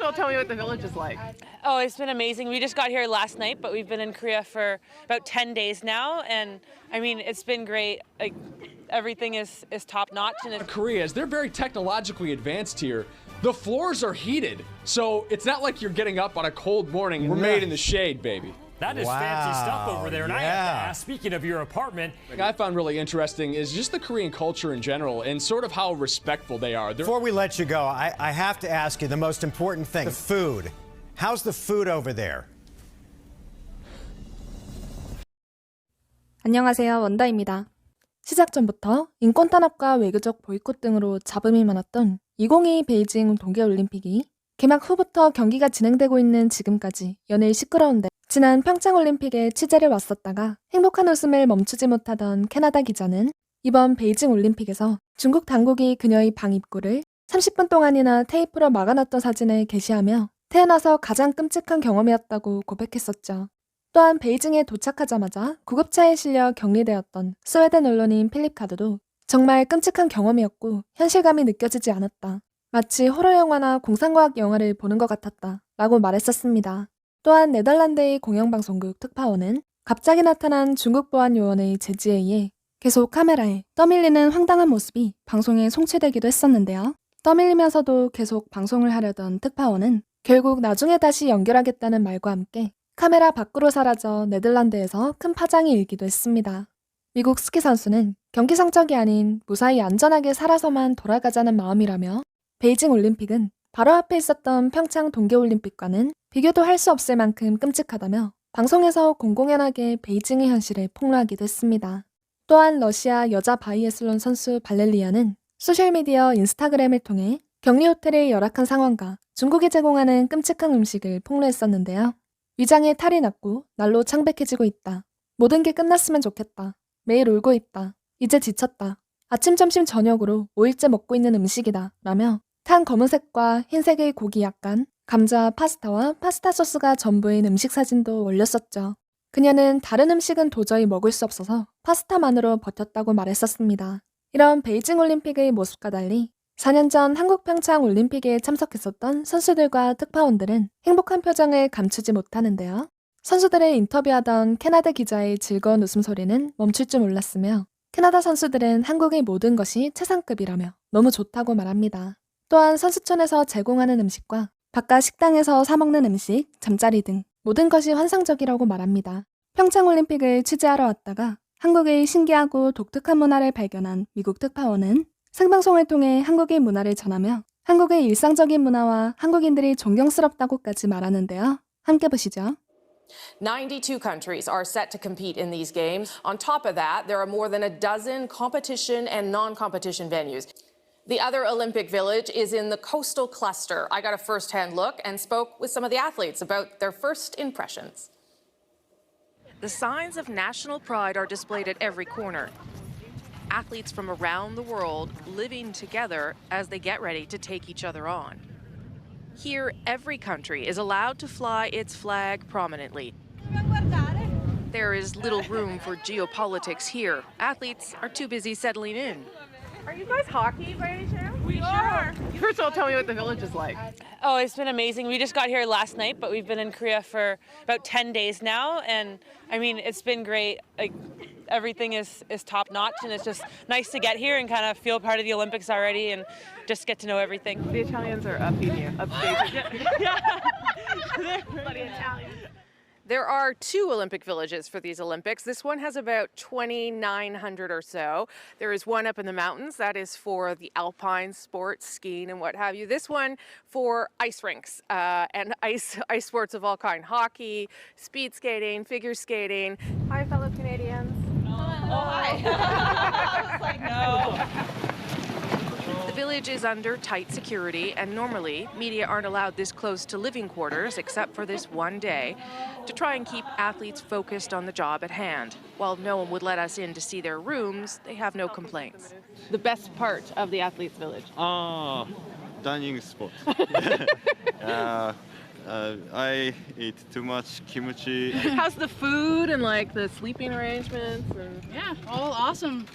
First of all, tell me what the village is like. Oh, it's been amazing. We just got here last night, but we've been in Korea for about 10 days now, and I mean, it's been great. Like, everything is top notch. And Korea, they're very technologically advanced here. The floors are heated, so it's not like you're getting up on a cold morning. We're made in the shade, baby. That is fancy stuff over there. And I have to ask, speaking of your apartment, what I found really interesting is just the Korean culture in general and sort of how respectful they are. Before we let you go, I have to ask you the most important thing, the food. How's the food over there? 안녕하세요, 원다입니다. 시작 전부터 인권 탄압과 외교적 보이콧 등으로 잡음이 많았던 2022 베이징 동계올림픽이 개막 후부터 경기가 진행되고 있는 지금까지 연일 시끄러운데, 지난 평창올림픽에 취재를 왔었다가 행복한 웃음을 멈추지 못하던 캐나다 기자는 이번 베이징 올림픽에서 중국 당국이 그녀의 방 입구를 30분 동안이나 테이프로 막아놨던 사진을 게시하며 태어나서 가장 끔찍한 경험이었다고 고백했었죠. 또한 베이징에 도착하자마자 구급차에 실려 격리되었던 스웨덴 언론인 필립 카드도 정말 끔찍한 경험이었고 현실감이 느껴지지 않았다. 마치 호러 영화나 공상과학 영화를 보는 것 같았다 라고 말했었습니다. 또한 네덜란드의 공영방송국 특파원은 갑자기 나타난 중국 보안 요원의 제지에 의해 계속 카메라에 떠밀리는 황당한 모습이 방송에 송출되기도 했었는데요. 떠밀리면서도 계속 방송을 하려던 특파원은 결국 나중에 다시 연결하겠다는 말과 함께 카메라 밖으로 사라져 네덜란드에서 큰 파장이 일기도 했습니다. 미국 스키 선수는 경기 성적이 아닌 무사히 안전하게 살아서만 돌아가자는 마음이라며 베이징 올림픽은 바로 앞에 있었던 평창 동계올림픽과는 비교도 할 수 없을 만큼 끔찍하다며 방송에서 공공연하게 베이징의 현실을 폭로하기도 했습니다. 또한 러시아 여자 바이애슬론 선수 발렐리아는 소셜미디어 인스타그램을 통해 격리 호텔의 열악한 상황과 중국이 제공하는 끔찍한 음식을 폭로했었는데요. 위장에 탈이 났고 날로 창백해지고 있다. 모든 게 끝났으면 좋겠다. 매일 울고 있다. 이제 지쳤다. 아침, 점심, 저녁으로 5일째 먹고 있는 음식이다. 라며 탄 검은색과 흰색의 고기 약간, 감자, 파스타와 파스타 소스가 전부인 음식 사진도 올렸었죠. 그녀는 다른 음식은 도저히 먹을 수 없어서 파스타만으로 버텼다고 말했었습니다. 이런 베이징 올림픽의 모습과 달리 4년 전 한국 평창 올림픽에 참석했었던 선수들과 특파원들은 행복한 표정을 감추지 못하는데요. 선수들을 인터뷰하던 캐나다 기자의 즐거운 웃음소리는 멈출 줄 몰랐으며 캐나다 선수들은 한국의 모든 것이 최상급이라며 너무 좋다고 말합니다. 또한 선수촌에서 제공하는 음식과 바깥 식당에서 사 먹는 음식, 잠자리 등 모든 것이 환상적이라고 말합니다. 평창올림픽을 취재하러 왔다가 한국의 신기하고 독특한 문화를 발견한 미국 특파원은 생방송을 통해 한국의 문화를 전하며 한국의 일상적인 문화와 한국인들이 존경스럽다고까지 말하는데요. 함께 보시죠. 92 countries are set to compete in these games. On top of that, there are more than a dozen competition and non-competition venues. The other Olympic village is in the coastal cluster. I got a first-hand look and spoke with some of the athletes about their first impressions. The signs of national pride are displayed at every corner. Athletes from around the world living together as they get ready to take each other on. Here, every country is allowed to fly its flag prominently. There is little room for geopolitics here. Athletes are too busy settling in. Are you guys hockey by any chance? We are. First of all, tell me what the village is like. oh, it's been amazing. We just got here last night, but we've been in Korea for about 10 days now, and I mean, it's been great. Like, everything is top notch, and it's just nice to get here and kind of feel part of the Olympics already and just get to know everything. The Italians are upstaging. Bloody Italian. There are 2 Olympic villages for these Olympics. This one has about 2,900 or so. There is one up in the mountains that is for the alpine sports, skiing and what have you. This one for ice rinks and ice sports of all kinds: hockey, speed skating, figure skating. Hi, fellow Canadians. Oh, hi. I was like, no. The village is under tight security, and normally media aren't allowed this close to living quarters except for this one day to try and keep athletes focused on the job at hand. While no one would let us in to see their rooms, they have no complaints. The best part of the athletes' village. Dining spot. I eat too much kimchi. How's the food and like the sleeping arrangements? And... Yeah, all awesome.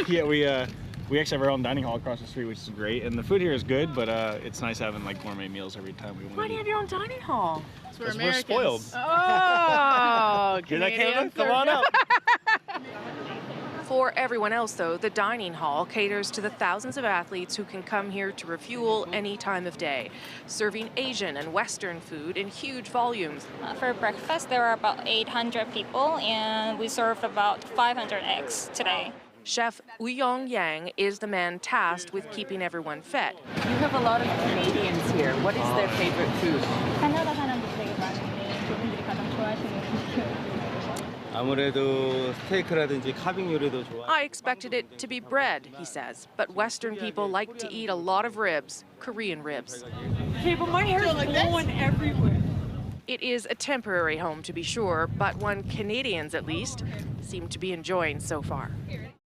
Yeah, We actually have our own dining hall across the street, which is great. And the food here is good, but it's nice having like gourmet meals every time we want to Why do you have your own dining hall? Because we're spoiled. Oh, Hear that, Canada? Canadians Come are- on up. For everyone else, though, the dining hall caters to the thousands of athletes who can come here to refuel any time of day, serving Asian and Western food in huge volumes. For breakfast, there are about 800 people, and we served about 500 eggs today. Chef Uyong Yang is the man tasked with keeping everyone fed. You have a lot of Canadians here. What is their favorite food? 캐나다 사람들이 되게 많은데 그분들이 가장 좋아하시는 음식은 아무래도 스테이크라든지 카빙 요리도 좋아. I expected it to be bread, he says, but Western people like to eat a lot of ribs, Korean ribs. Okay, but my hair is blowing everywhere. It is a temporary home, to be sure, but one Canadians, at least, seem to be enjoying so far.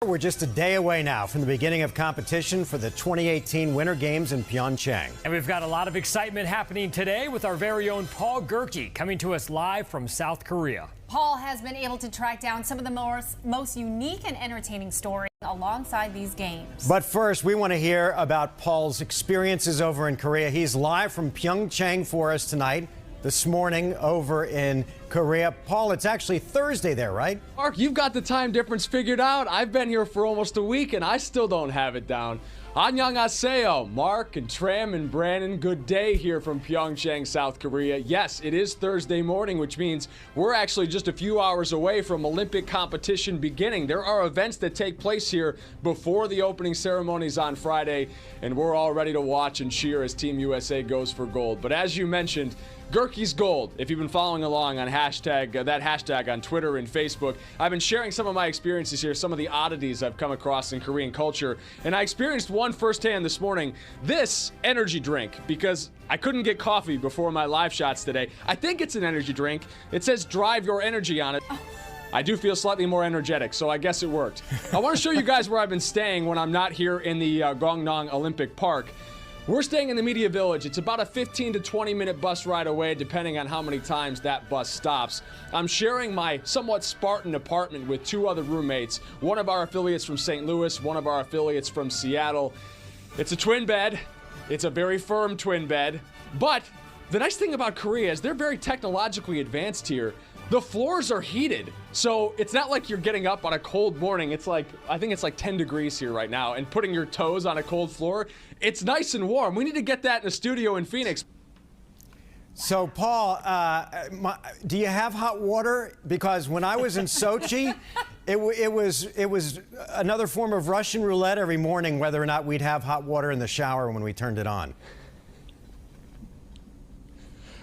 We're just a day away now from the beginning of competition for the 2018 Winter Games in Pyeongchang. And we've got a lot of excitement happening today with our very own Paul Gerke coming to us live from South Korea. Paul has been able to track down some of the most unique and entertaining stories alongside these games. But first, we want to hear about Paul's experiences over in Korea. He's live from Pyeongchang for us tonight. This morning over in Korea. Paul, it's actually Thursday there, right? Mark, you've got the time difference figured out. I've been here for almost a week and I still don't have it down. 안녕하세요, Mark and Tram and Brandon. Good day here from Pyeongchang, South Korea. Yes, it is Thursday morning, which means we're actually just a few hours away from Olympic competition beginning. There are events that take place here before the opening ceremonies on Friday, and we're all ready to watch and cheer as Team USA goes for gold. But as you mentioned, Gerke's Gold. If you've been following along on that hashtag on Twitter and Facebook, I've been sharing some of my experiences here, some of the oddities I've come across in Korean culture, and I experienced one firsthand this morning. This energy drink, because I couldn't get coffee before my live shots today. I think it's an energy drink. It says drive your energy on it. I do feel slightly more energetic, so I guess it worked. I want to show you guys where I've been staying when I'm not here in the Gyeongnam Olympic Park. We're staying in the Media Village. It's about a 15 to 20 minute bus ride away, depending on how many times that bus stops. I'm sharing my somewhat Spartan apartment with two other roommates, one of our affiliates from St. Louis, one of our affiliates from Seattle. It's a twin bed. It's a very firm twin bed. But the nice thing about Korea is they're very technologically advanced here. The floors are heated, so it's not like you're getting up on a cold morning. It's like, I think it's like 10 degrees here right now, and putting your toes on a cold floor, it's nice and warm. We need to get that in the studio in Phoenix. So, Paul, do you have hot water? Because when I was in Sochi, it was another form of Russian roulette every morning whether or not we'd have hot water in the shower when we turned it on.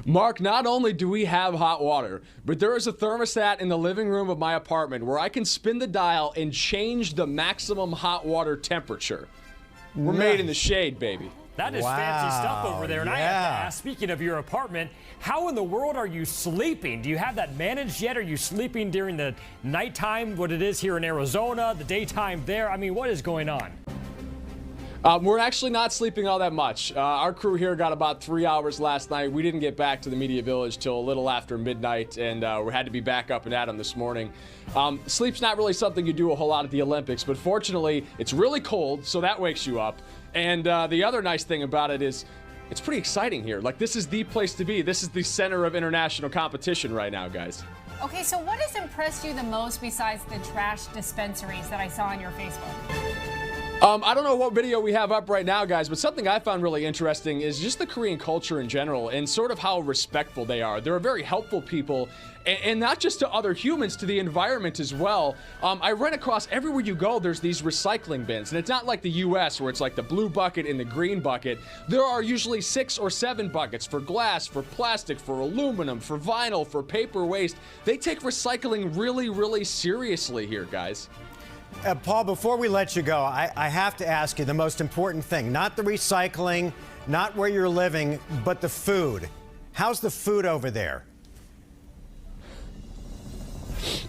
Mark, not only do we have hot water, but there is a thermostat in the living room of my apartment where I can spin the dial and change the maximum hot water temperature. We're made in the shade, baby. That is fancy stuff over there. And I have to ask, speaking of your apartment, how in the world are you sleeping? Do you have that managed yet? Are you sleeping during the nighttime, what it is here in Arizona, the daytime there? I mean, what is going on? We're actually not sleeping all that much. Our crew here got about 3 hours last night. We didn't get back to the Media Village till a little after midnight, and we had to be back up and at 'em this morning. Sleep's not really something you do a whole lot at the Olympics, but fortunately, it's really cold, so that wakes you up. And the other nice thing about it is it's pretty exciting here. Like, this is the place to be. This is the center of international competition right now, guys. Okay, so what has impressed you the most besides the trash dispensaries that I saw on your Facebook? I don't know what video we have up right now, guys, but something I found really interesting is just the Korean culture in general and sort of how respectful they are. They're a very helpful people, and not just to other humans, to the environment as well. I ran across everywhere you go, there's these recycling bins, and it's not like the U.S. where it's like the blue bucket and the green bucket. There are usually 6 or 7 buckets for glass, for plastic, for aluminum, for vinyl, for paper waste. They take recycling really, really seriously here, guys. Paul, before we let you go, I have to ask you the most important thing. Not the recycling, not where you're living, but the food. How's the food over there?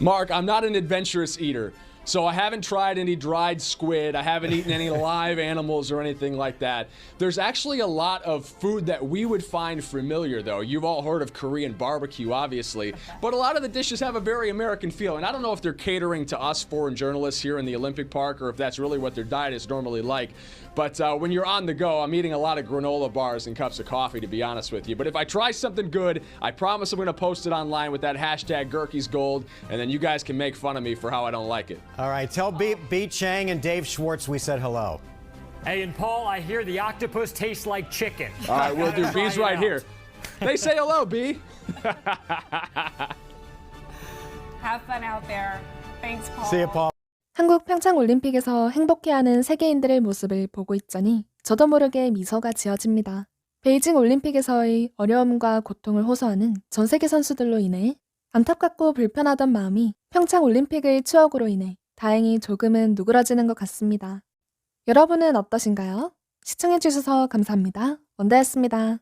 Mark, I'm not an adventurous eater, So I haven't tried any dried squid. I haven't eaten any live animals or anything like that. There's actually a lot of food that we would find familiar, though. You've all heard of Korean barbecue, obviously, but a lot of the dishes have a very American feel. And I don't know if they're catering to us foreign journalists here in the Olympic Park or if that's really what their diet is normally like. But when you're on the go, I'm eating a lot of granola bars and cups of coffee, to be honest with you. But if I try something good, I promise I'm going to post it online with that hashtag #Gurkey'sGold, and then you guys can make fun of me for how I don't like it. All right, tell B. Chang and Dave Schwartz we said hello. Hey, and Paul, I hear the octopus tastes like chicken. All right, we'll do. B's right here. They say hello, B. Have fun out there. Thanks, Paul. See you, Paul. 한국 평창올림픽에서 행복해하는 세계인들의 모습을 보고 있자니 저도 모르게 미소가 지어집니다. 베이징 올림픽에서의 어려움과 고통을 호소하는 전 세계 선수들로 인해 안타깝고 불편하던 마음이 평창올림픽의 추억으로 인해 다행히 조금은 누그러지는 것 같습니다. 여러분은 어떠신가요? 시청해주셔서 감사합니다. 원다였습니다.